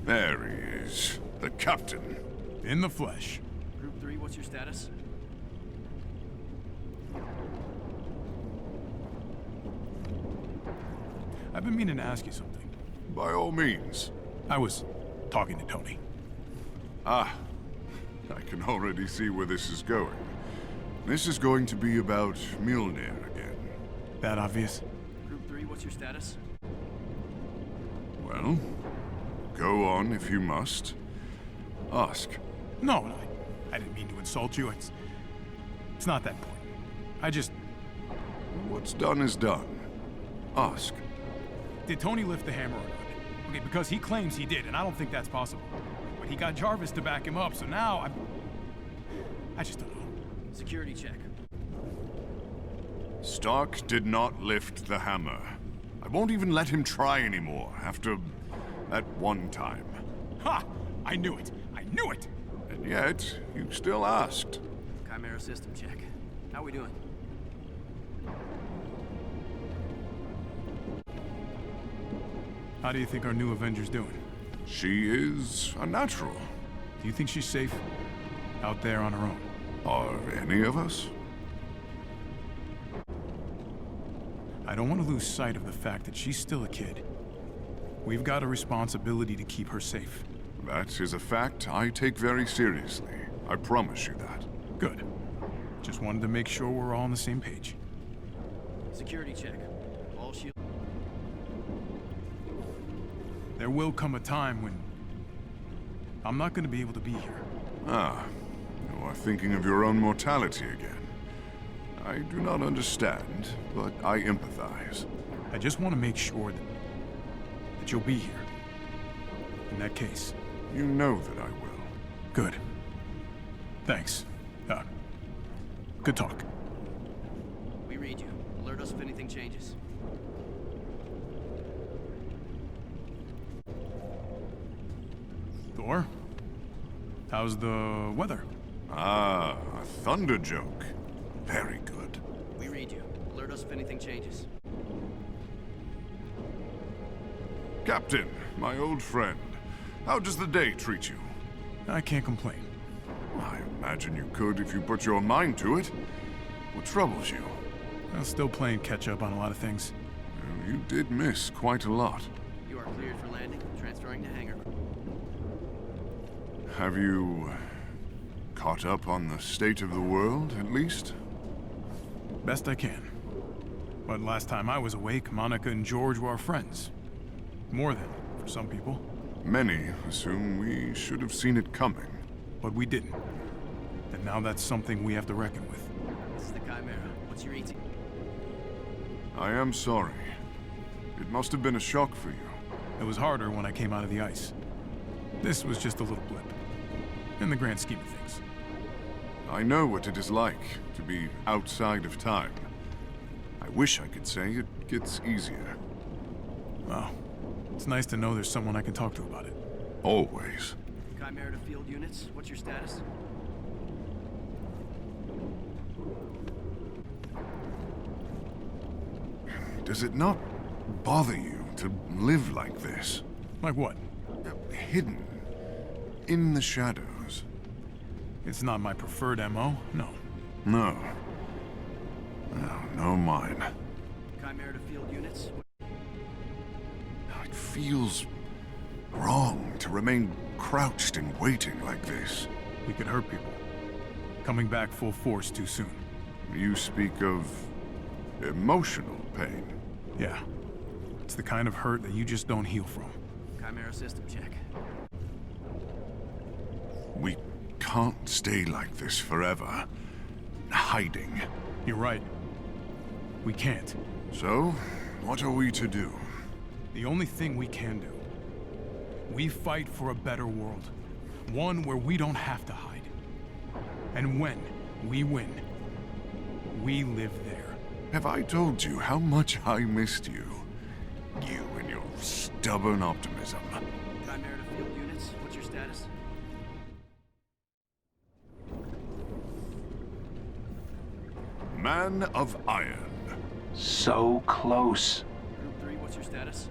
There he is. The captain. In the flesh. Group 3, what's your status? I've been meaning to ask you something. By all means. I was talking to Tony. Ah, I can already see where this is going. This is going to be about Mjolnir again. That obvious? Group 3, what's your status? Well, go on if you must. Ask. No, I didn't mean to insult you. It's not that point. I just... What's done is done. Ask. Did Tony lift the hammer or not? Okay, because he claims he did, and I don't think that's possible. But he got Jarvis to back him up, so now I just don't know. Security check. Stark did not lift the hammer. I won't even let him try anymore after that one time. Ha! I knew it! I knew it! And yet, you still asked. Chimera system check. How we doing? How do you think our new Avengers doing? She is a natural. Do you think she's safe? Out there on her own? Are any of us? I don't want to lose sight of the fact that she's still a kid. We've got a responsibility to keep her safe. That is a fact I take very seriously. I promise you that. Good. Just wanted to make sure we're all on the same page. Security check. All shield. There will come a time when I'm not going to be able to be here. Ah, you are thinking of your own mortality again. I do not understand, but I empathize. I just want to make sure that you'll be here. In that case. You know that I will. Good. Thanks. Good talk. We read you. Alert us if anything changes. Thor? How's the weather? Ah, a thunder joke. Very good. We read you. Alert us if anything changes. Captain, my old friend, how does the day treat you? I can't complain. I imagine you could if you put your mind to it. What troubles you? I'm still playing catch-up on a lot of things. Well, you did miss quite a lot. You are cleared for landing. Transferring to hangar. Have you caught up on the state of the world, at least? Best I can. But last time I was awake, Monica and George were our friends. More than, for some people. Many assume we should have seen it coming. But we didn't. And now that's something we have to reckon with. This is the Chimera. What's your ET? I am sorry. It must have been a shock for you. It was harder when I came out of the ice. This was just a little blip. In the grand scheme of things. I know what it is like to be outside of time. I wish I could say it gets easier. Well, it's nice to know there's someone I can talk to about it. Always. Chimera to field units. What's your status? Does it not bother you to live like this? Like what? Hidden. In the shadows. It's not my preferred MO, no. No. No, no mine. Chimera to field units. It feels wrong to remain crouched and waiting like this. We could hurt people. Coming back full force too soon. You speak of emotional pain. Yeah. It's the kind of hurt that you just don't heal from. Chimera system check. We can't stay like this forever. Hiding. You're right. We can't. So, what are we to do? The only thing we can do. We fight for a better world. One where we don't have to hide. And when we win, we live there. Have I told you how much I missed you? You and your stubborn optimism. Chimera to field units. What's your status? Man of Iron. So close. Group 3, what's your status?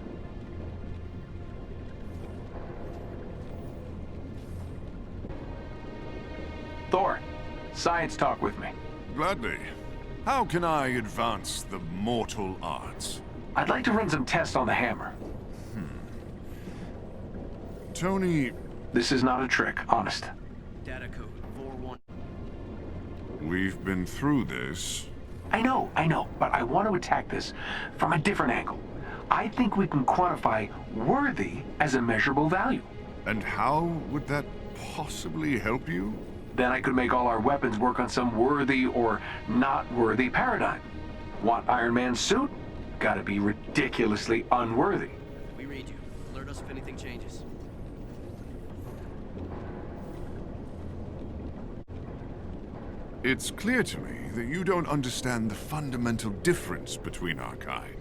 Thor, science talk with me. Gladly. How can I advance the mortal arts? I'd like to run some tests on the hammer. Tony, This is not a trick, honest. Data code 41. we've been through this. I know, but I want to attack this from a different angle. I think we can quantify worthy as a measurable value. And how would that possibly help you? Then I could make all our weapons work on some worthy or not worthy paradigm. Want Iron Man's suit? Gotta be ridiculously unworthy. We read you. Alert us if anything changes. It's clear to me that you don't understand the fundamental difference between our kind.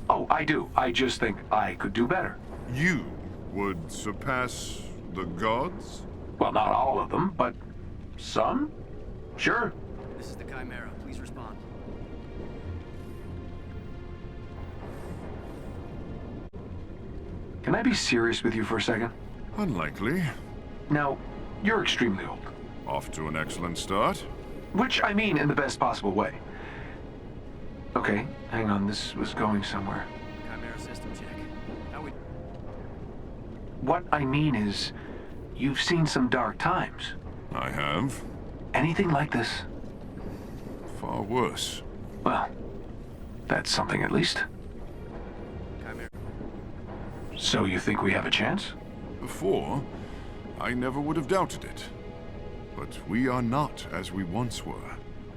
Oh, I do. I just think I could do better. You would surpass the gods? Well, not all of them, but some? Sure. This is the Chimera. Please respond. Can I be serious with you for a second? Unlikely. Now, you're extremely old. Off to an excellent start. Which I mean in the best possible way. Okay, hang on, this was going somewhere. Chimera system check. How we... What I mean is, you've seen some dark times. I have. Anything like this? Far worse. Well, that's something at least. Chimera. So you think we have a chance? Before, I never would have doubted it. But we are not as we once were.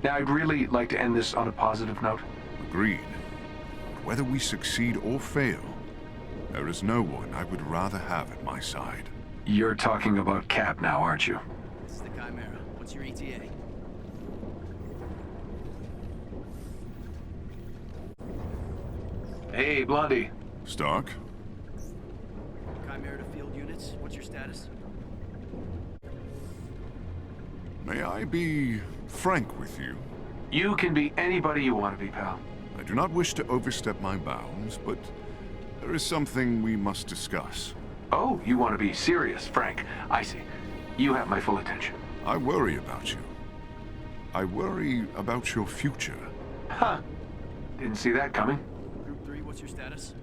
Now, I'd really like to end this on a positive note. Agreed. Whether we succeed or fail, there is no one I would rather have at my side. You're talking about Cap now, aren't you? This is the Chimera. What's your ETA? Hey, Blondie. Stark? Chimera to field units. What's your status? May I be frank with you? You can be anybody you want to be, pal. I do not wish to overstep my bounds, but there is something we must discuss. Oh, you want to be serious, Frank. I see. You have my full attention. I worry about you. I worry about your future. Huh. Didn't see that coming. Group 3, what's your status?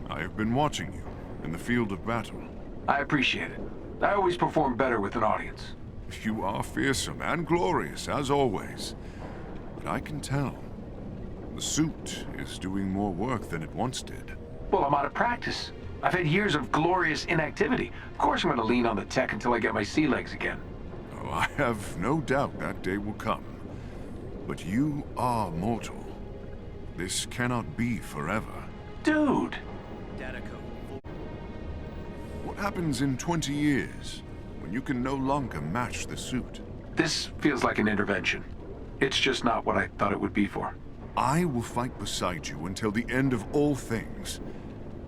I have been watching you in the field of battle. I appreciate it. I always perform better with an audience. You are fearsome and glorious, as always. But I can tell. The suit is doing more work than it once did. Well, I'm out of practice. I've had years of glorious inactivity. Of course I'm going to lean on the tech until I get my sea legs again. Oh, I have no doubt that day will come. But you are mortal. This cannot be forever. Dude! Data code. What happens in 20 years, when you can no longer match the suit? This feels like an intervention. It's just not what I thought it would be for. I will fight beside you until the end of all things.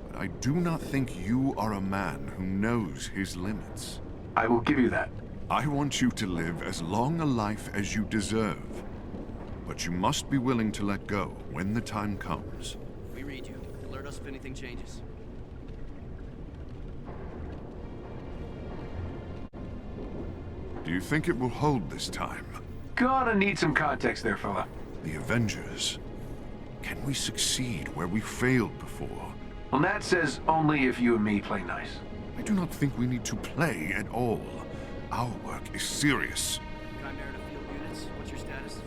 But I do not think you are a man who knows his limits. I will give you that. I want you to live as long a life as you deserve. But you must be willing to let go when the time comes. We read you. Alert us if anything changes. Do you think it will hold this time? Gonna need some context there, fella. The Avengers. Can we succeed where we failed before? Well, Nat says only if you and me play nice. I do not think we need to play at all. Our work is serious. Chimera to field units. What's your status?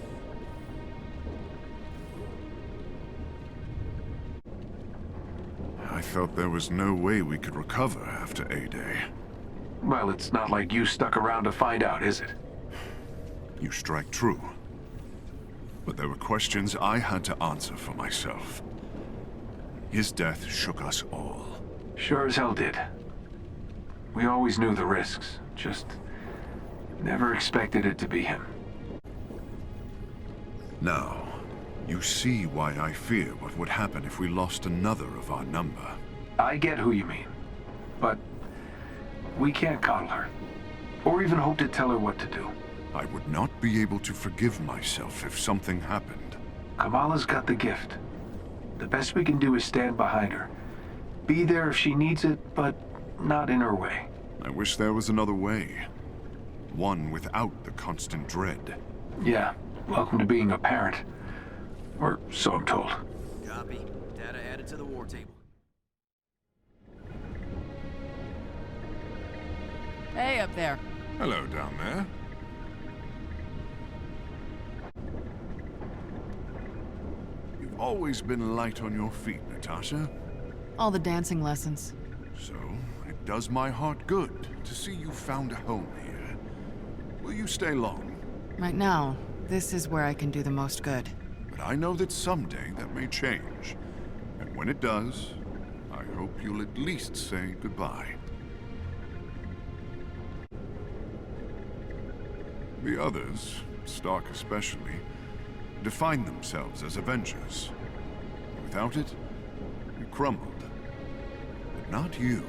I thought there was no way we could recover after A-Day. Well, it's not like you stuck around to find out, is it? You strike true. But there were questions I had to answer for myself. His death shook us all. Sure as hell did. We always knew the risks, just never expected it to be him. Now, you see why I fear what would happen if we lost another of our number. I get who you mean, but we can't coddle her, or even hope to tell her what to do. I would not be able to forgive myself if something happened. Kamala's got the gift. The best we can do is stand behind her. Be there if she needs it, but not in her way. I wish there was another way. One without the constant dread. Yeah, welcome to being a parent. Or so I'm told. Copy. Data added to the war table. Hey, up there. Hello down there. You've always been light on your feet, Natasha. All the dancing lessons. So, it does my heart good to see you found a home here. Will you stay long? Right now, this is where I can do the most good. But I know that someday that may change. And when it does, I hope you'll at least say goodbye. The others, Stark especially, define themselves as Avengers. Without it, we crumbled. But not you.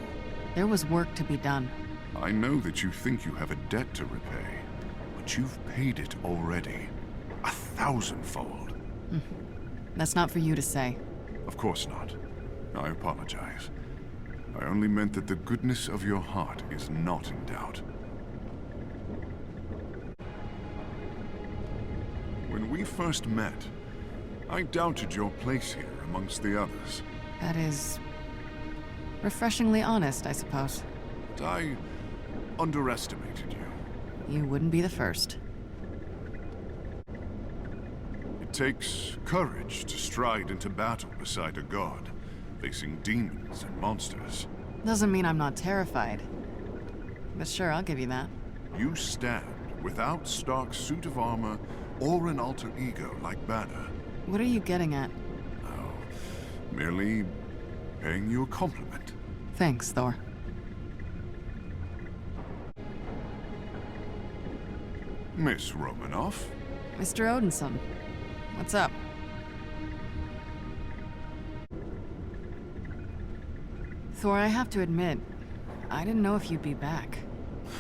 There was work to be done. I know that you think you have a debt to repay, but you've paid it already. 1,000-fold. That's not for you to say. Of course not. I apologize. I only meant that the goodness of your heart is not in doubt. When we first met, I doubted your place here amongst the others. That is... refreshingly honest, I suppose. But I underestimated you. You wouldn't be the first. It takes courage to stride into battle beside a god, facing demons and monsters. Doesn't mean I'm not terrified. But sure, I'll give you that. You stand without Stark's suit of armor or an alter ego like Banner. What are you getting at? Oh, merely paying you a compliment. Thanks, Thor. Miss Romanoff? Mr. Odinson, what's up? Thor, I have to admit, I didn't know if you'd be back.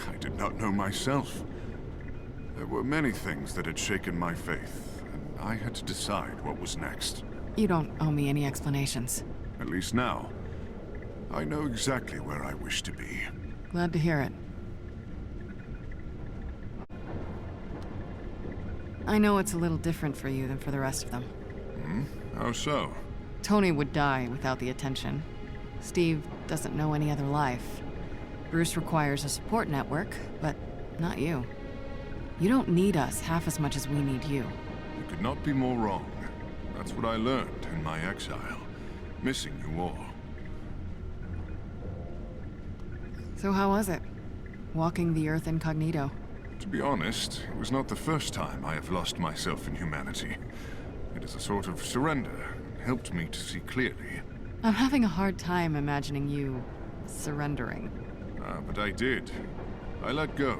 I did not know myself. There were many things that had shaken my faith, and I had to decide what was next. You don't owe me any explanations. At least now, I know exactly where I wish to be. Glad to hear it. I know it's a little different for you than for the rest of them. How so? Tony would die without the attention. Steve doesn't know any other life. Bruce requires a support network, but not you. You don't need us half as much as we need you. You could not be more wrong. That's what I learned in my exile, missing you all. So how was it? Walking the Earth incognito? To be honest, it was not the first time I have lost myself in humanity. It is a sort of surrender, helped me to see clearly. I'm having a hard time imagining you surrendering. But I did. I let go.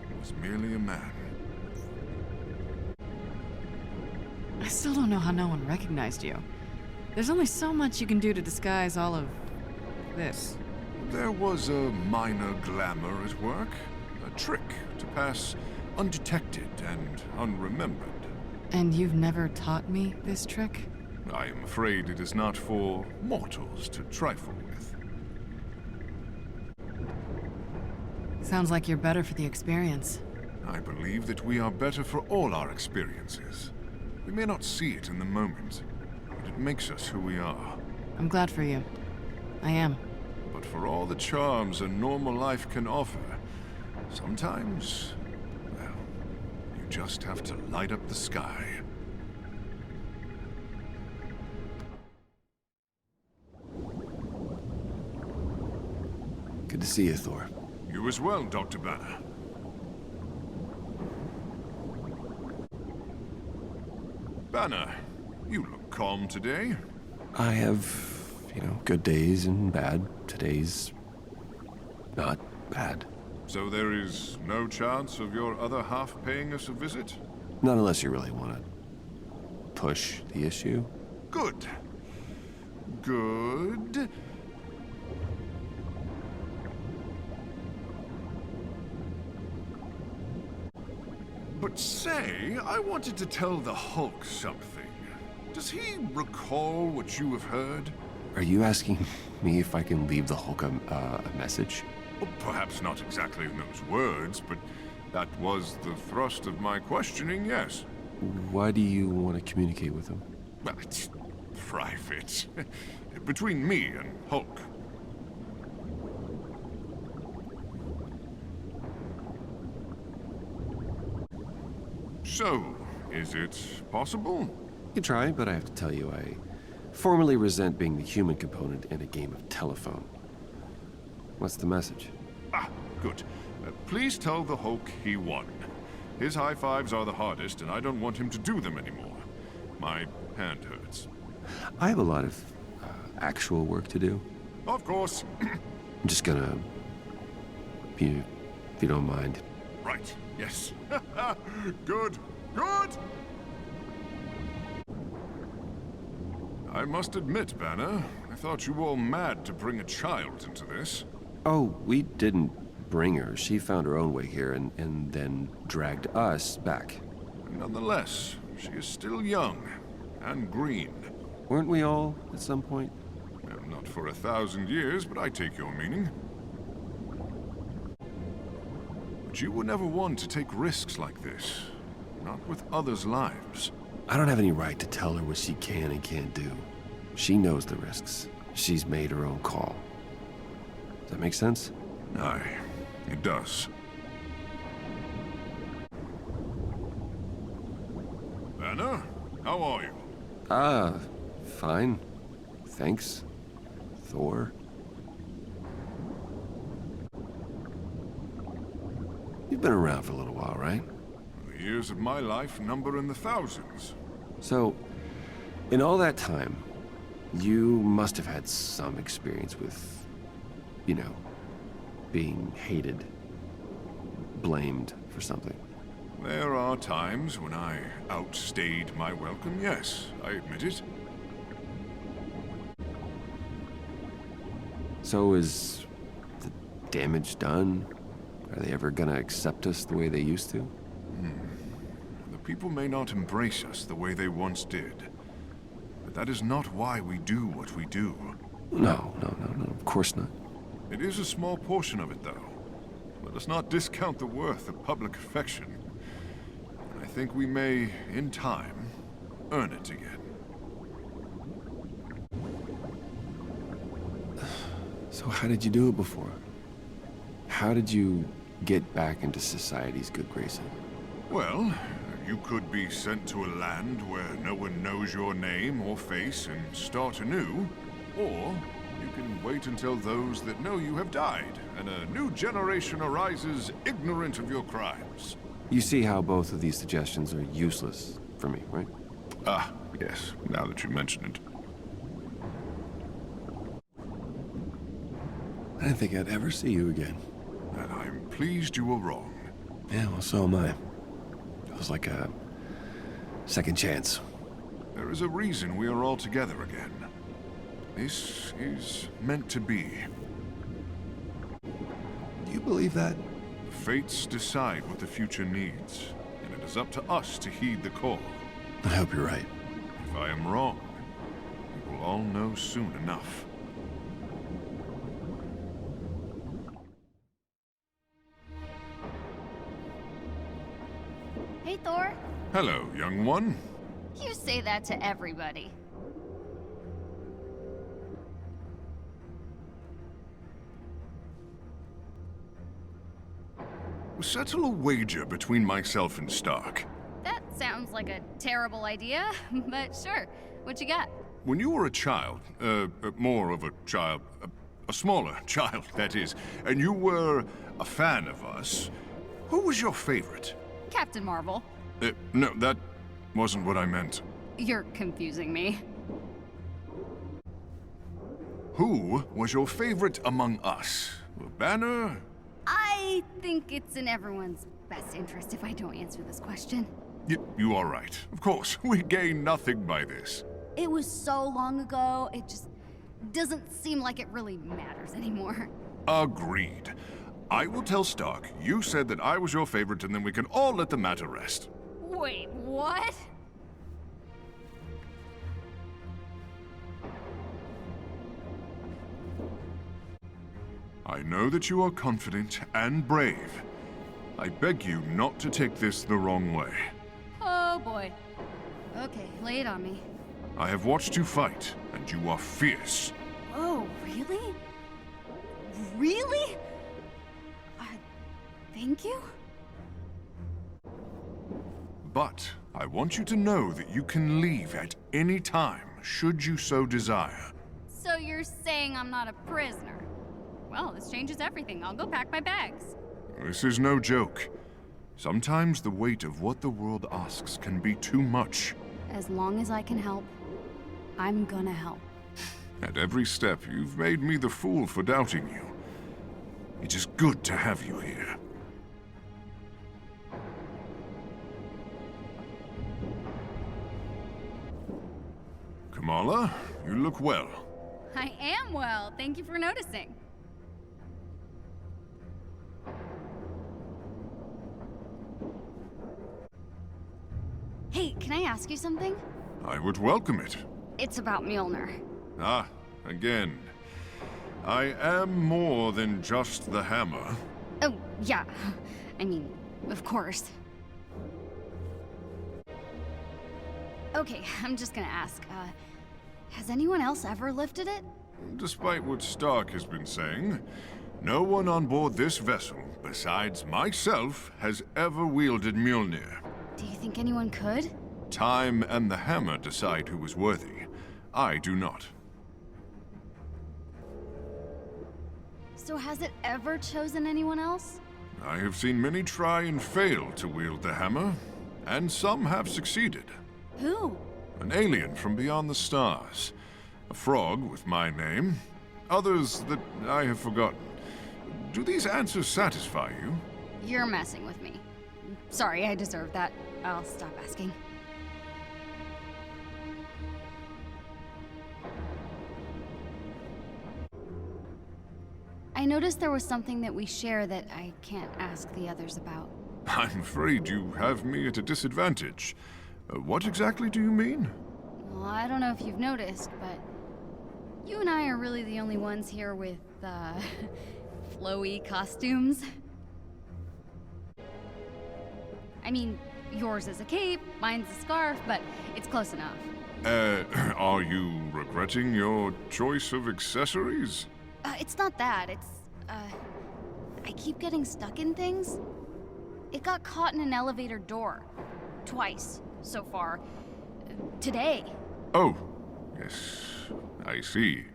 I was merely a man. I still don't know how no one recognized you. There's only so much you can do to disguise all of this. There was a minor glamour at work. A trick to pass undetected and unremembered. And you've never taught me this trick? I am afraid it is not for mortals to trifle with. Sounds like you're better for the experience. I believe that we are better for all our experiences. We may not see it in the moment, but it makes us who we are. I'm glad for you. I am. But for all the charms a normal life can offer, sometimes, well, you just have to light up the sky. Good to see you, Thor. You as well, Dr. Banner. Banner, you look calm today. I have, good days and bad. Today's not bad. So there is no chance of your other half paying us a visit? Not unless you really want to push the issue. Good. Good. But say, I wanted to tell the Hulk something. Does he recall what you have heard? Are you asking me if I can leave the Hulk a message? Well, perhaps not exactly in those words, but That was the thrust of my questioning, yes. Why do you want to communicate with him? Well, it's private. Between me and Hulk. So, is it possible? You can try, but I have to tell you, I formally resent being the human component in a game of telephone. What's the message? Ah, good. Please tell the Hulk he won. His high fives are the hardest, and I don't want him to do them anymore. My hand hurts. I have a lot of actual work to do. Of course. I'm just gonna... if you don't mind. Right, yes. Good, good! I must admit, Banner, I thought you were all mad to bring a child into this. Oh, we didn't bring her. She found her own way here and then dragged us back. Nonetheless, she is still young and green. Weren't we all at some point? Well, not for 1,000 years, but I take your meaning. But you were never one to take risks like this. Not with others' lives. I don't have any right to tell her what she can and can't do. She knows the risks. She's made her own call. Does that make sense? Aye, it does. Banner, how are you? Fine. Thanks. Thor. You've been around for a little while, right? The years of my life number in the thousands. So, in all that time, you must have had some experience with, you know, being hated, blamed for something. There are times when I outstayed my welcome, yes, I admit it. So is the damage done? Are they ever gonna accept us the way they used to? The people may not embrace us the way they once did. But that is not why we do what we do. No, of course not. It is a small portion of it, though. Let us not discount the worth of public affection. I think we may, in time, earn it again. So how did you do it before? How did you get back into society's good graces? Well, you could be sent to a land where no one knows your name or face and start anew, or you can wait until those that know you have died, and a new generation arises ignorant of your crimes. You see how both of these suggestions are useless for me, right? Ah, yes, now that you mention it. I didn't think I'd ever see you again. And I'm pleased you were wrong. Yeah, well, so am I. It was like a second chance. There is a reason we are all together again. This is meant to be. Do you believe that? The fates decide what the future needs, and it is up to us to heed the call. I hope you're right. If I am wrong, we will all know soon enough. Hey, Thor. Hello, young one. You say that to everybody. Settle a wager between myself and Stark. That sounds like a terrible idea, but sure. What you got? When you were a child, more of a child, a smaller child, that is, and you were a fan of us, who was your favorite? Captain Marvel. No, that wasn't what I meant. You're confusing me. Who was your favorite among us? Banner? I think it's in everyone's best interest if I don't answer this question. You are right. Of course, we gain nothing by this. It was so long ago, it just doesn't seem like it really matters anymore. Agreed. I will tell Stark you said that I was your favorite, and then we can all let the matter rest. Wait, what? I know that you are confident and brave, I beg you not to take this the wrong way. Oh boy. Okay, lay it on me. I have watched you fight, and you are fierce. Oh, really? Really? Thank you? But I want you to know that you can leave at any time, should you so desire. So you're saying I'm not a prisoner? Well, this changes everything. I'll go pack my bags. This is no joke. Sometimes the weight of what the world asks can be too much. As long as I can help, I'm gonna help. At every step, you've made me the fool for doubting you. It is good to have you here. Kamala, you look well. I am well. Thank you for noticing. Hey, can I ask you something? I would welcome it. It's about Mjolnir. Ah, again. I am more than just the hammer. Oh, yeah. I mean, of course. Okay, I'm just gonna ask, has anyone else ever lifted it? Despite what Stark has been saying, no one on board this vessel, besides myself, has ever wielded Mjolnir. Do you think anyone could? Time and the hammer decide who is worthy. I do not. So has it ever chosen anyone else? I have seen many try and fail to wield the hammer, and some have succeeded. Who? An alien from beyond the stars. A frog with my name. Others that I have forgotten. Do these answers satisfy you? You're messing with me. Sorry, I deserve that. I'll stop asking. I noticed there was something that we share that I can't ask the others about. I'm afraid you have me at a disadvantage. What exactly do you mean? Well, I don't know if you've noticed, but you and I are really the only ones here with, flowy costumes. I mean, yours is a cape, mine's a scarf, but it's close enough. Are you regretting your choice of accessories? It's not that, it's, I keep getting stuck in things. It got caught in an elevator door. Twice, so far. Today. Oh, yes, I see.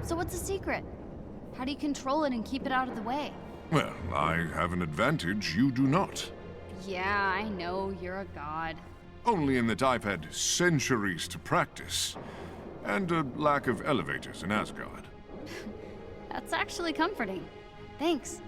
So what's the secret? How do you control it and keep it out of the way? Well, I have an advantage you do not. Yeah, I know, you're a god. Only in that I've had centuries to practice. And a lack of elevators in Asgard. That's actually comforting. Thanks.